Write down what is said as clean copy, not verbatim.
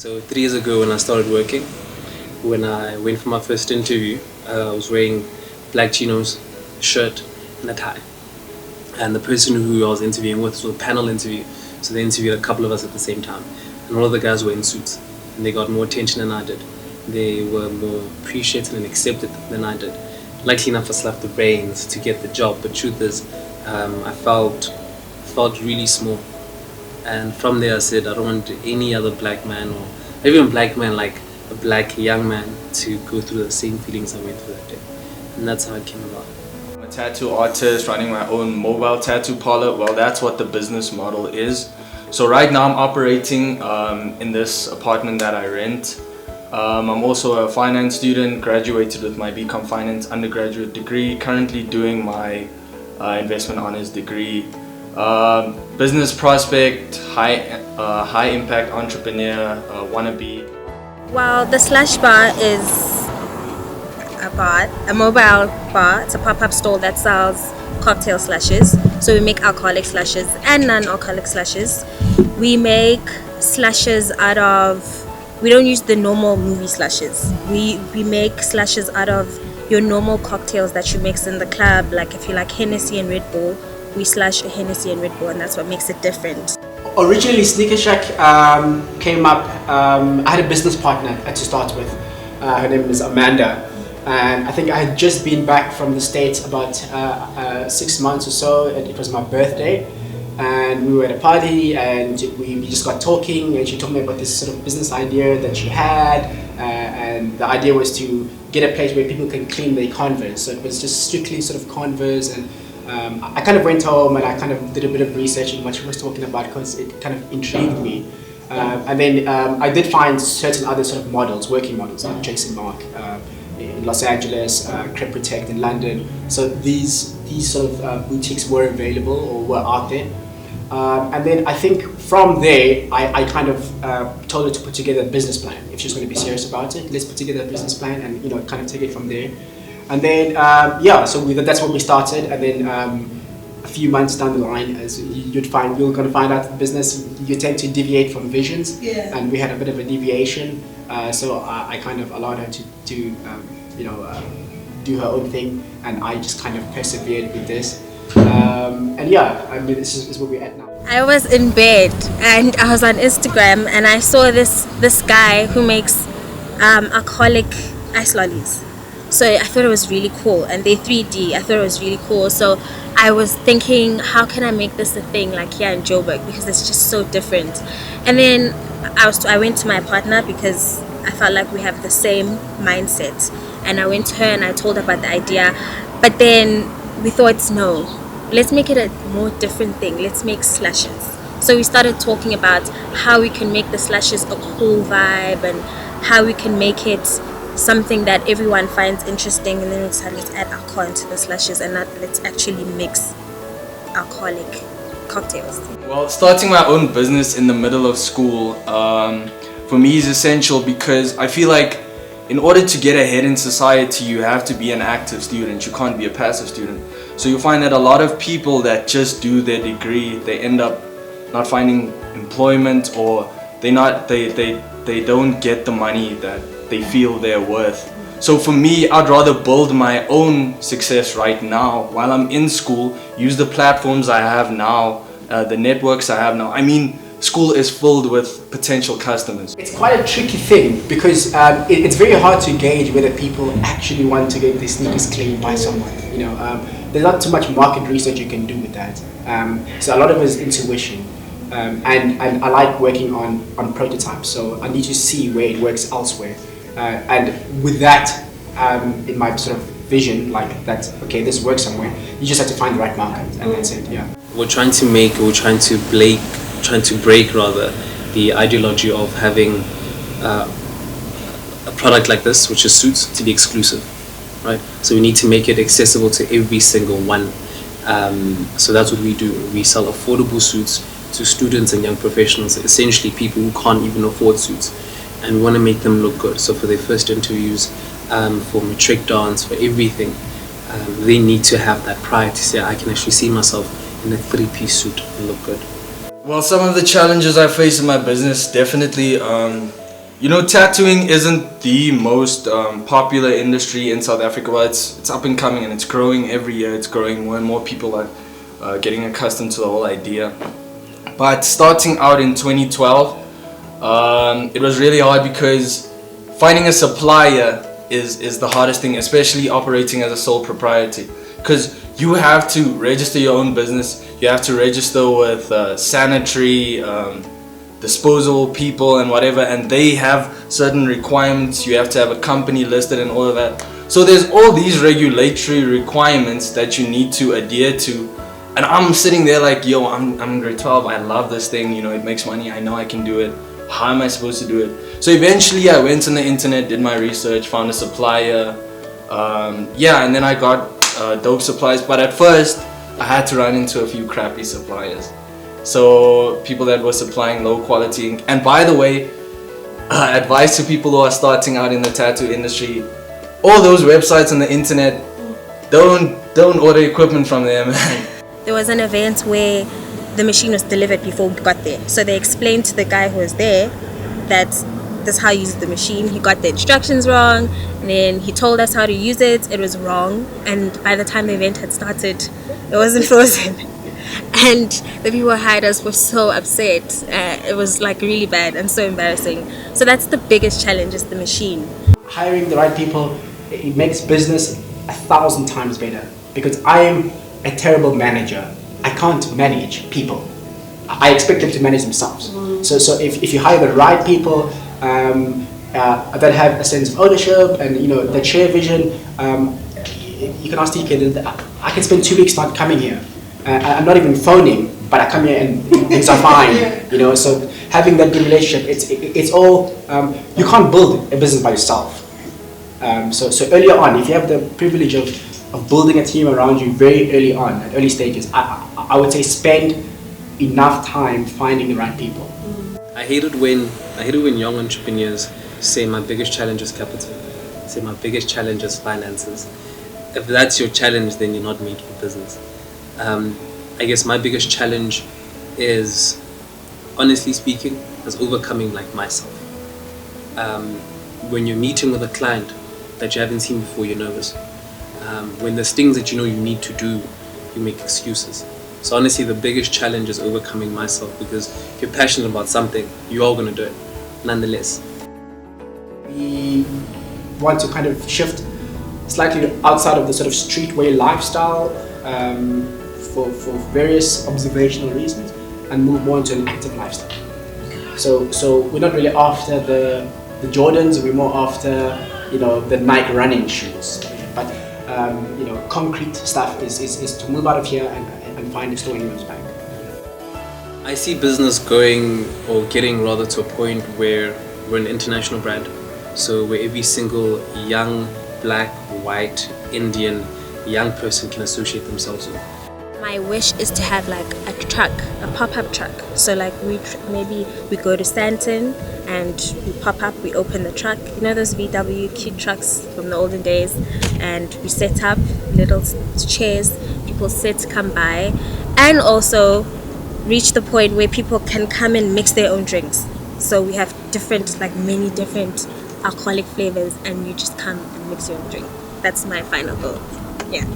So 3 years ago when I started working, when I went for my first interview, I was wearing black chinos, shirt and a tie. And the person who I was interviewing with was a panel interview, so they interviewed a couple of us at the same time. And all of the guys were in suits, and they got more attention than I did. They were more appreciated and accepted than I did. Luckily enough, I slapped the brains to get the job, but truth is, I felt really small. And from there I said, I don't want any other black man, or even black man, like a black young man, to go through the same feelings I went through that day. And that's how it came about. I'm a tattoo artist running my own mobile tattoo parlor. Well, that's what the business model is. So right now I'm operating in this apartment that I rent. I'm also a finance student, graduated with my BCom Finance undergraduate degree, currently doing my investment honors degree. Business prospect, high impact entrepreneur, wannabe. Well, the Slash Bar is a mobile bar. It's a pop-up store that sells cocktail slashes. So we make alcoholic slashes and non-alcoholic slashes. We make slashes out of, we don't use the normal movie slashes. We make slashes out of your normal cocktails that you mix in the club. Like if you like Hennessy and Red Bull, we slash a Hennessy and Red Bull, and that's what makes it different. Originally, Sneaker Shack came up. I had a business partner to start with. Her name is Amanda, and I think I had just been back from the States about 6 months or so. It was my birthday, and we were at a party, and we just got talking, and she told me about this sort of business idea that she had, and the idea was to get a place where people can clean their Converse. So it was just strictly sort of Converse, and I kind of went home and I kind of did a bit of research in what she was talking about because it kind of intrigued me. And then I did find certain other sort of models, working models, like Jason Mark in Los Angeles, Crep Protect in London. So these sort of boutiques were available or were out there. And then I think from there, I kind of told her to put together a business plan. If she was going to be serious about it, let's put together a business plan and kind of take it from there. And then, so that's when we started. And then a few months down the line, as you're going to find out the business, you tend to deviate from visions. Yeah. And we had a bit of a deviation. So I kind of allowed her to do her own thing. And I just kind of persevered with this. This is where we're at now. I was in bed and I was on Instagram and I saw this guy who makes alcoholic ice lollies. So I thought it was really cool, and they're 3D. I thought it was really cool. So I was thinking, how can I make this a thing like here in Joburg, because it's just so different. And then I went to my partner because I felt like we have the same mindset. And I went to her and I told her about the idea. But then we thought, no, let's make it a more different thing. Let's make slashes. So we started talking about how we can make the slashes a cool vibe and how we can make it something that everyone finds interesting, and then we decided, let's add alcohol into the slashes and let's actually mix alcoholic cocktails. Well, starting my own business in the middle of school for me is essential because I feel like in order to get ahead in society, you have to be an active student. You can't be a passive student. So you find that a lot of people that just do their degree, they end up not finding employment, or they don't get the money that they feel they're worth. So for me, I'd rather build my own success right now while I'm in school, use the platforms I have now, the networks I have now. I mean, school is filled with potential customers. It's quite a tricky thing because it's very hard to gauge whether people actually want to get their sneakers cleaned by someone. There's not too much market research you can do with that. So a lot of it is intuition. And I like working on prototypes, so I need to see where it works elsewhere. And with that, in my sort of vision, like that, okay, this works somewhere, you just have to find the right market, and that's it, yeah. We're trying to break the ideology of having a product like this, which is suits, to be exclusive, right? So we need to make it accessible to every single one. So that's what we do. We sell affordable suits to students and young professionals, essentially people who can't even afford suits. And we want to make them look good. So for their first interviews, for matric dance, for everything, they need to have that pride to say, I can actually see myself in a 3-piece suit and look good. Well, some of the challenges I face in my business, definitely tattooing isn't the most popular industry in South Africa, but it's up and coming and it's growing every year. It's growing. More and more people are getting accustomed to the whole idea. But starting out in 2012, it was really hard because finding a supplier is the hardest thing, especially operating as a sole proprietor, because you have to register your own business. You have to register with sanitary, disposable people and whatever, and they have certain requirements. You have to have a company listed and all of that. So there's all these regulatory requirements that you need to adhere to, and I'm sitting there like, yo, I'm in grade 12, I love this thing, it makes money, I know I can do it. How am I supposed to do it? So eventually I went on the internet, did my research, found a supplier, and then I got dope supplies. But at first I had to run into a few crappy suppliers, so people that were supplying low quality ink. And by the way, advice to people who are starting out in the tattoo industry: all those websites on the internet, don't order equipment from them. There was an event where the machine was delivered before we got there, so they explained to the guy who was there that this is how you use the machine. He got the instructions wrong, and then he told us how to use it. It was wrong, and by the time the event had started, it wasn't frozen. And the people who hired us were so upset. It was like really bad and so embarrassing. So that's the biggest challenge, is the machine. Hiring the right people, it makes business 1,000 times better, because I am a terrible manager. I can't manage people. I expect them to manage themselves. So if you hire the right people that have a sense of ownership and that share vision, you can ask TK. I can spend 2 weeks not coming here. I'm not even phoning, but I come here and things are fine. So having that good relationship, it's all. You can't build a business by yourself. So earlier on, if you have the privilege of building a team around you very early on, at early stages, I would say spend enough time finding the right people. I hate it when young entrepreneurs say my biggest challenge is capital, say my biggest challenge is finances. If that's your challenge, then you're not making business. I guess my biggest challenge is, honestly speaking, is overcoming like myself. When you're meeting with a client that you haven't seen before, you're nervous. When there's things that you need to do, you make excuses. So honestly, the biggest challenge is overcoming myself, because if you're passionate about something, you are going to do it nonetheless. We want to kind of shift slightly outside of the sort of streetwear lifestyle for various observational reasons, and move more into an active lifestyle. So we're not really after the Jordans, we're more after the Nike running shoes. But concrete stuff is to move out of here and find a store in West Bank. I see business going, or getting rather, to a point where we're an international brand. So where every single young, black, white, Indian young person can associate themselves with. My wish is to have like a truck, a pop-up truck. So like maybe we go to Stanton and we pop up, we open the truck, those VW cute trucks from the olden days, and we set up little chairs, people sit, come by, and also reach the point where people can come and mix their own drinks. So we have many different alcoholic flavors, and you just come and mix your own drink. That's my final goal. Yeah.